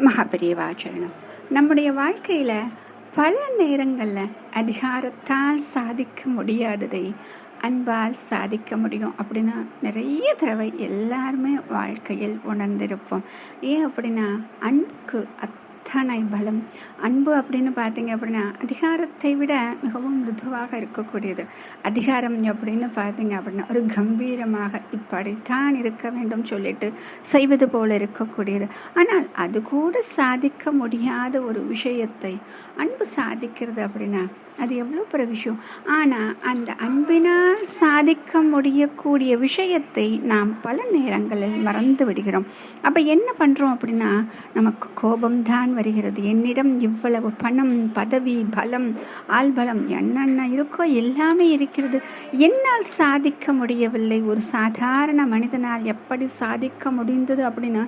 மகாபெரியவாச்சரணம். நம்முடைய வாழ்க்கையில் பல நேரங்களில் அதிகாரத்தால் சாதிக்க முடியாததை அன்பால் சாதிக்க முடியும் அப்படின்னு நிறைய தடவை எல்லாருமே வாழ்க்கையில் உணர்ந்திருப்போம். ஏன் அப்படின்னா அன்புக்கு அத்தனை பலம். அன்பு அப்படின்னு பார்த்தீங்க அப்படின்னா அதிகாரத்தை விட மிகவும் மிருதுவாக இருக்கக்கூடியது. அதிகாரம் அப்படின்னு பார்த்தீங்க அப்படின்னா ஒரு கம்பீரமாக இப்படித்தான் இருக்க வேண்டும் சொல்லிட்டு செய்வது போல இருக்கக்கூடியது. ஆனால் அது கூட சாதிக்க முடியாத ஒரு விஷயத்தை அன்பு சாதிக்கிறது அப்படின்னா அது எவ்வளோ பெரிய விஷயம். ஆனால் அந்த அன்பினால் சாதிக்க முடியக்கூடிய விஷயத்தை நாம் பல நேரங்களில் மறந்து விடுகிறோம். அப்போ என்ன பண்ணுறோம் அப்படின்னா நமக்கு கோபம்தான் வருகிறது. என்னிடம் இவ்வளவு பணம், பதவி, பலம், ஆள்பலம் என்னென்ன இருக்கோ எல்லாமே இருக்கிறது, என்னால் சாதிக்க முடியவில்லை, ஒரு சாதாரண மனிதனால் எப்படி சாதிக்க முடிந்தது அப்படின்னு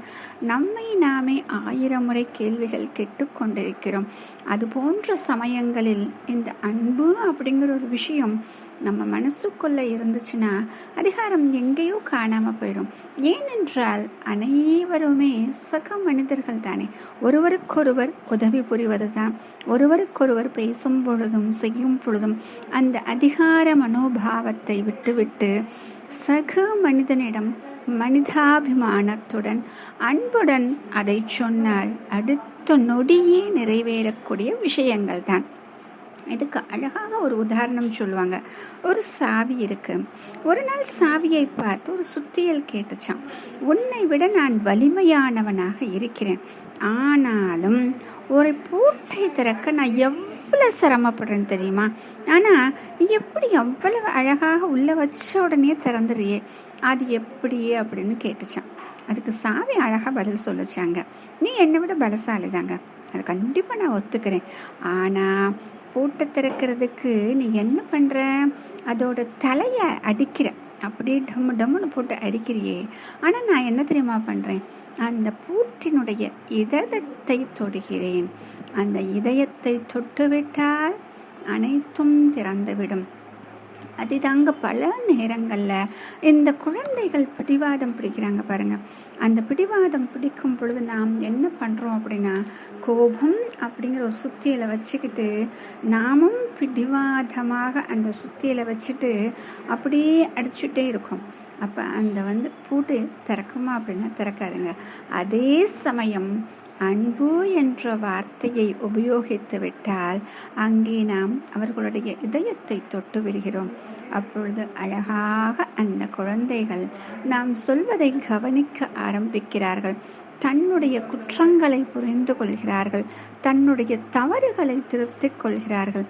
நம்மை நாமே 1000 முறை கேள்விகள் கேட்டுக்கொண்டிருக்கிறோம். அது போன்ற சமயங்களில் இந்த அன்பு அப்படிங்கிற ஒரு விஷயம் நம்ம மனசுக்குள்ளே இருந்துச்சுன்னா அதிகாரம் எங்கேயோ காணாமல் போயிடும். ஏனென்றால் அனைவருமே சக மனிதர்கள் தானே. ஒருவருக்கொருவர் உதவி புரிவது தான். ஒருவருக்கொருவர் பேசும் பொழுதும் செய்யும் பொழுதும் அந்த அதிகார மனோபாவத்தை விட்டுவிட்டு சக மனிதனிடம் மனிதாபிமானத்துடன் அன்புடன் அதை சொன்னால் அடுத்த நொடியே நிறைவேறக்கூடிய விஷயங்கள் தான். இதுக்கு அழகாக ஒரு உதாரணம் சொல்லுவாங்க. ஒரு சாவி இருக்கு. ஒரு நாள் சாவியை பார்த்து ஒரு சுத்தியல் கேட்டுச்சான். உன்னை விட நான் வலிமையானவனாக இருக்கிறேன், ஆனாலும் ஒரு பூட்டை திறக்க நான் எவ்வளோ சிரமப்படுறேன் தெரியுமா? ஆனால் நீ எப்படி அவ்வளவு அழகாக உள்ள வச்ச உடனே திறந்துறியே, அது எப்படி அப்படின்னு கேட்டுச்சான். அதுக்கு சாவி அழகாக பதில் சொல்லிச்சாங்க. நீ என்னை விட பலசாலி தாங்க, அது கண்டிப்பாக நான் ஒத்துக்கிறேன். ஆனால் பூட்டை திறக்கிறதுக்கு நீ என்ன பண்ணுற, அதோட தலையை அடிக்கிற, அப்படியே டம்மு டம்முன்னு போட்டு அடிக்கிறியே. ஆனால் நான் என்ன தெரியுமா பண்ணுறேன், அந்த பூட்டினுடைய இதயத்தை தொடுகிறேன். அந்த இதயத்தை தொட்டுவிட்டால் அனைத்தும் திறந்துவிடும். அதுதாங்க பல நேரங்களில் இந்த குழந்தைகள் பிடிவாதம் பிடிக்கிறாங்க பாருங்க. அந்த பிடிவாதம் பிடிக்கும் பொழுது நாம் என்ன பண்ணுறோம் அப்படின்னா கோபம் அப்படிங்கிற ஒரு சுத்தியலை வச்சுக்கிட்டு நாமும் பிடிவாதமாக அந்த சுத்தியலை வச்சுட்டு அப்படியே அடிச்சுட்டே இருக்கோம். அப்போ அந்த பூட்டு திறக்குமா அப்படின்னா திறக்காதுங்க. அதே சமயம் அன்பு என்ற வார்த்தையை உபயோகித்து விட்டால் அங்கே நாம் அவர்களுடைய இதயத்தை தொட்டு விடுகிறோம். அப்பொழுது அழகாக அந்த குழந்தைகள் நாம் சொல்வதை கவனிக்க ஆரம்பிக்கிறார்கள். தன்னுடைய குற்றங்களை புரிந்து கொள்கிறார்கள். தன்னுடைய தவறுகளை திருத்திக் கொள்கிறார்கள்.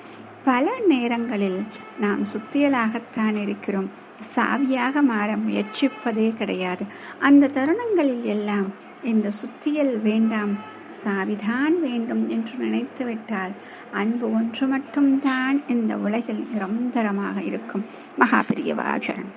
பல நேரங்களில் நாம் சுத்தியலாகத்தான் இருக்கிறோம், சாவியாக மாற முயற்சிப்பதே கிடையாது. அந்த தருணங்களில் எல்லாம் இந்த சுத்தியல் வேண்டாம், சாவிதான் வேண்டும் என்று நினைத்துவிட்டால் அன்பு ஒன்று மட்டும்தான் இந்த உலகில் நிரந்தரமாக இருக்கும். மகாபெரியவாச்சரணம்.